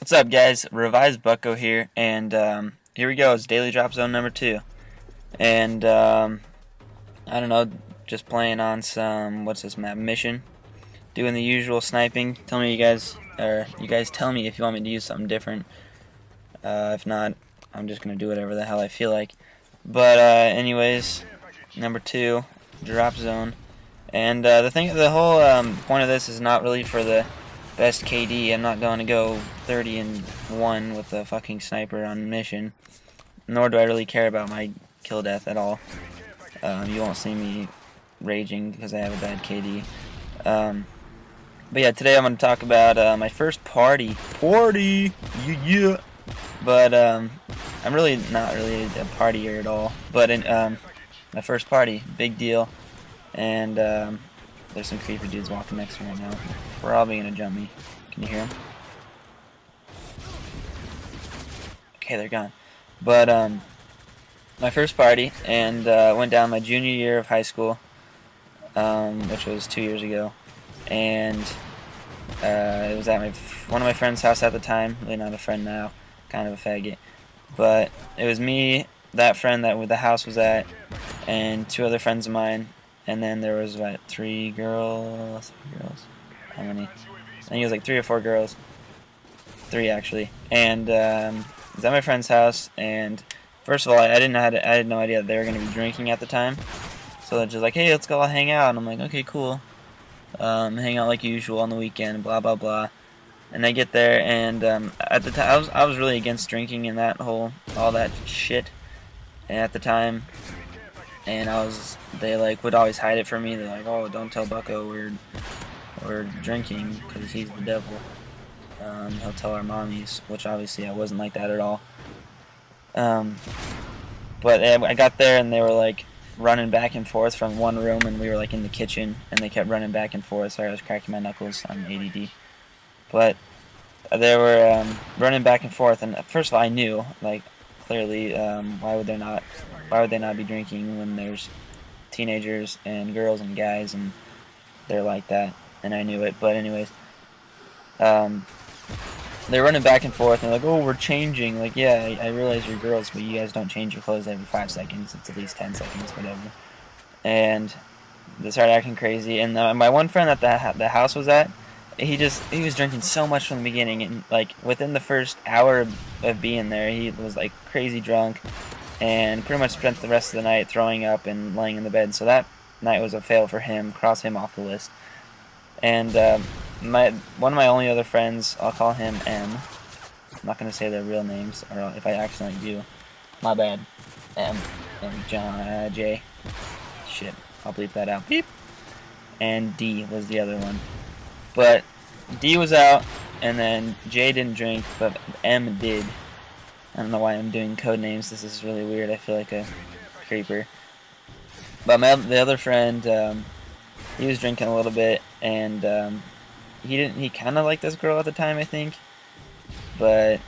What's up, guys? Revised Bucko here, and here we go. It's daily drop zone number 2, and I don't know, just playing on some what's this map mission, doing the usual sniping. Tell me you guys tell me if you want me to use something different. If not, I'm just gonna do whatever the hell I feel like. But anyways, number 2, drop zone, and the whole point of this is not really for the best KD. I'm not going to go 30-1 with a fucking sniper on mission, nor do I really care about my kill death at all. You won't see me raging because I have a bad KD. But yeah, today I'm going to talk about my first party. Yeah. But I'm really not really a partier at all. But in my first party, big deal. And there's some creeper dudes walking next to me right now. Probably gonna jump me. Can you hear them? Okay, they're gone. But my first party, and went down my junior year of high school, which was 2 years ago, and it was at one of my friend's house at the time. Really not a friend now, kind of a faggot. But it was me, that friend that the house was at, and 2 other friends of mine. And then there was, what, 3 girls? How many? I think it was like 3 or 4 girls. 3, actually. And it was at my friend's house. And first of all, I had no idea that they were going to be drinking at the time. So they're just like, hey, let's go all hang out. And I'm like, okay, cool. Hang out like usual on the weekend, blah, blah, blah. And I get there, and at the time, I was really against drinking and all that shit. And at the time, and they like would always hide it from me. They're like, oh, don't tell Bucko we're drinking because he's the devil. He'll tell our mommies, which obviously I wasn't like that at all. But I got there and they were like running back and forth from one room, and we were like in the kitchen, and they kept running back and forth. Sorry, I was cracking my knuckles. I'm ADD. But they were running back and forth, and first of all, I knew, like, clearly, why would they not be drinking when there's teenagers and girls and guys and they're like that, and I knew it. But anyways, they're running back and forth, and they're like, oh, we're changing. Like, yeah, I realize you're girls, but you guys don't change your clothes every 5 seconds. It's at least 10 seconds, whatever. And they started acting crazy, and my one friend that the house was at, he was drinking so much from the beginning, and like within the first hour of being there, he was like crazy drunk, and pretty much spent the rest of the night throwing up and laying in the bed. So that night was a fail for him. Cross him off the list. And one of my only other friends, I'll call him M. I'm not gonna say their real names, or if I accidentally do, my bad. M and John J. Shit, I'll bleep that out. Beep. And D was the other one. But D was out, and then J didn't drink, but M did. I don't know why I'm doing code names. This is really weird. I feel like a creeper. But the other friend, he was drinking a little bit, and he kind of liked this girl at the time, I think, but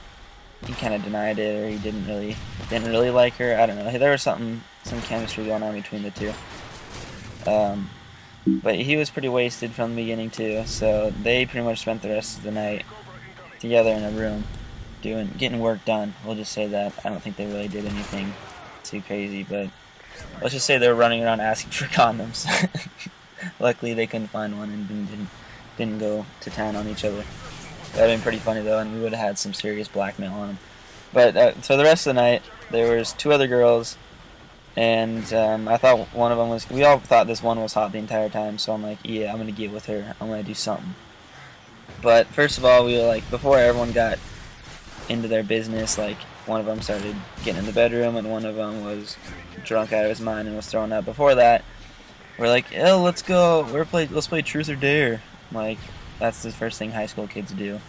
he kind of denied it, or he didn't really like her. I don't know. There was some chemistry going on between the two. But he was pretty wasted from the beginning too, so they pretty much spent the rest of the night together in a room, getting work done. We'll just say that. I don't think they really did anything too crazy, but let's just say they were running around asking for condoms. Luckily, they couldn't find one and didn't go to town on each other. That'd been pretty funny though, and we would have had some serious blackmail on them. But so the rest of the night, there was 2 other girls. And I thought one of them was, we all thought this one was hot the entire time, so I'm like, yeah, I'm going to get with her. I'm going to do something. But first of all, we were like, before everyone got into their business, like, one of them started getting in the bedroom, and one of them was drunk out of his mind and was throwing up. Before that, we're like, oh, let's go, let's play Truth or Dare. Like, that's the first thing high school kids do,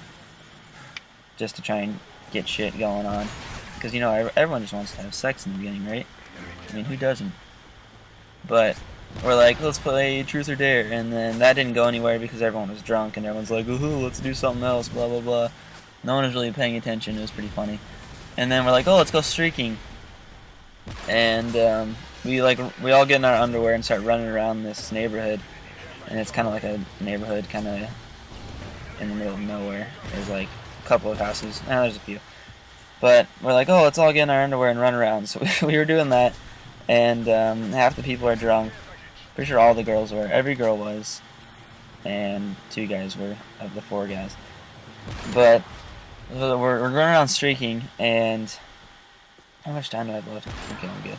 just to try and get shit going on. Because, you know, everyone just wants to have sex in the beginning, right? I mean, who doesn't? But we're like, let's play Truth or Dare, and then that didn't go anywhere because everyone was drunk, and everyone's like, ooh, let's do something else, blah, blah, blah. No one was really paying attention. It was pretty funny. And then we're like, oh, let's go streaking. And we all get in our underwear and start running around this neighborhood, and it's kind of like a neighborhood kind of in the middle of nowhere. There's like couple of houses. There's a few. But we're like, oh, let's all get in our underwear and run around. So we were doing that, and half the people are drunk. Pretty sure all the girls were. Every girl was, and 2 guys were of the 4 guys. But we're going around streaking, and how much time do I have left? Okay, I'm good.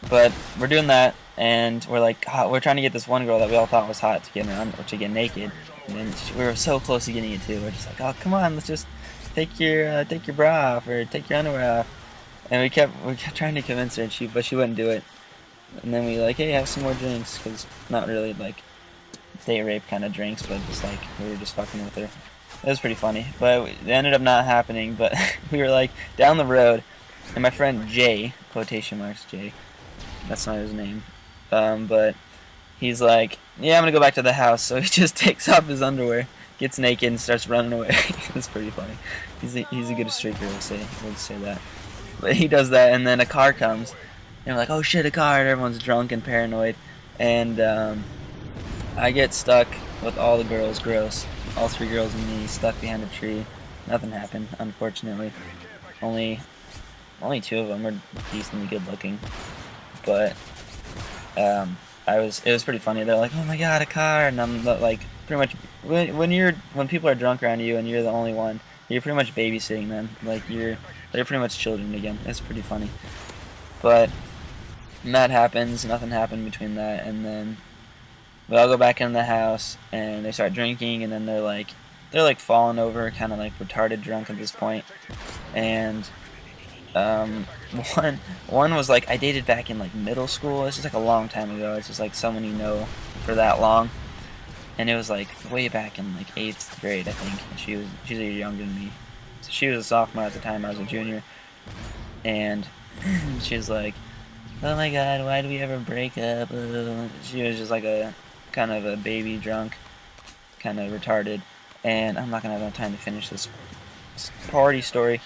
But we're doing that, and we're like, we're trying to get this one girl that we all thought was hot to get naked, and then we were so close to getting it too. We're just like, oh, come on, let's just take your bra off or take your underwear off. And we kept trying to convince her, but she wouldn't do it. And then we like, hey, have some more drinks, because not really like date rape kind of drinks, but just like we were just fucking with her. It was pretty funny, but it ended up not happening. But we were like down the road, and my friend Jay, quotation marks Jay, that's not his name, but he's like, yeah, I'm gonna go back to the house. So he just takes off his underwear, gets naked, and starts running away. It's pretty funny. He's a good streaker, we'll say that. But he does that, and then a car comes, and we're like, oh shit, a car! And everyone's drunk and paranoid, and I get stuck with all the girls, gross. All 3 girls and me stuck behind a tree. Nothing happened, unfortunately. Only 2 of them were decently good looking, but it was pretty funny. They're like, oh my god, a car, and I'm like, pretty much when people are drunk around you and you're the only one, you're pretty much babysitting them. Like they're pretty much children again. It's pretty funny, but that happens. Nothing happened between that, and then we all go back in the house and they start drinking, and then they're like falling over, kind of like retarded drunk at this point. And one was like, I dated back in like middle school. This is like a long time ago. It's just like someone you know for that long, and it was like way back in like 8th grade, I think. She's a year younger than me. So she was a sophomore at the time. I was a junior, and she was like, oh my god, why do we ever break up? She was just like a kind of a baby drunk, kind of retarded, and I'm not gonna have enough time to finish this party story.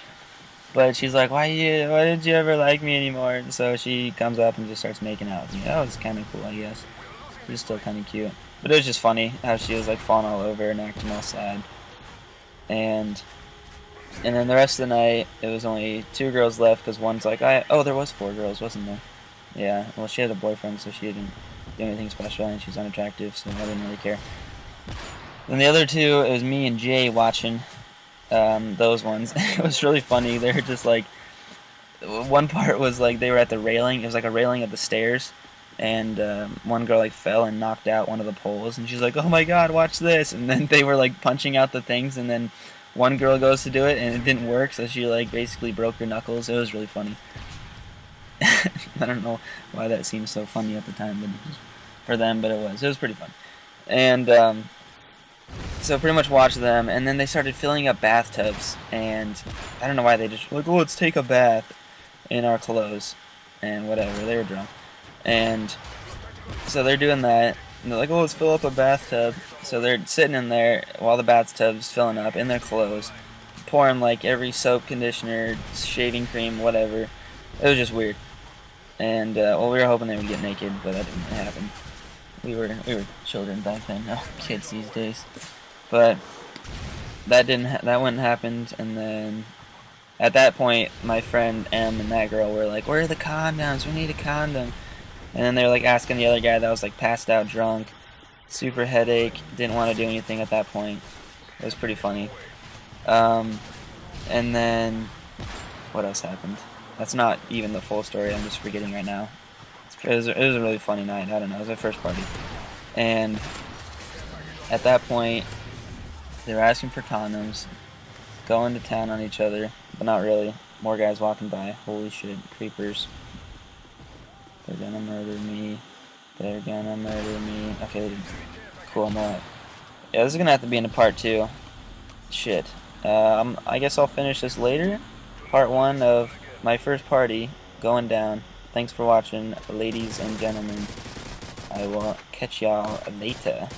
But she's like, why didn't you ever like me anymore? And so she comes up and just starts making out with me. That was kind of cool, I guess. She was still kind of cute, but it was just funny how she was like falling all over and acting all sad. And then the rest of the night, it was only 2 girls left, because one's like, there was 4 girls, wasn't there? Yeah, well, she had a boyfriend, so she didn't do anything special, and she's unattractive, so I didn't really care. Then the other 2, it was me and Jay watching those ones. It was really funny. They were just like, one part was like they were at the railing. It was like a railing of the stairs, and one girl like fell and knocked out one of the poles, and she's like, oh my god, watch this. And then they were like punching out the things, and then one girl goes to do it, and it didn't work, so she like basically broke her knuckles. It was really funny. I don't know why that seemed so funny at the time, but for them, but it was pretty fun. And so pretty much watched them, and then they started filling up bathtubs, and I don't know why they just were like, oh, let's take a bath in our clothes, and whatever, they were drunk. And so they're doing that, and they're like, oh, let's fill up a bathtub. So they're sitting in there while the bathtub's filling up in their clothes, pouring like every soap, conditioner, shaving cream, whatever. It was just weird. And we were hoping they would get naked, but that didn't happen. We were children back then, no kids these days. But that wouldn't happen. And then at that point, my friend M and that girl were like, where are the condoms? We need a condom. And then they were like asking the other guy that was like passed out drunk, super headache, didn't want to do anything at that point. It was pretty funny. And then what else happened? That's not even the full story. I'm just forgetting right now. It was a really funny night. I don't know. It was our first party, and at that point, they were asking for condoms, going to town on each other, but not really. More guys walking by. Holy shit, creepers! They're gonna murder me. They're gonna murder me. Okay, cool. I'm alive. Yeah, this is gonna have to be in a part 2. Shit. I guess I'll finish this later. Part 1 of my first party going down. Thanks for watching, ladies and gentlemen. I will catch y'all later.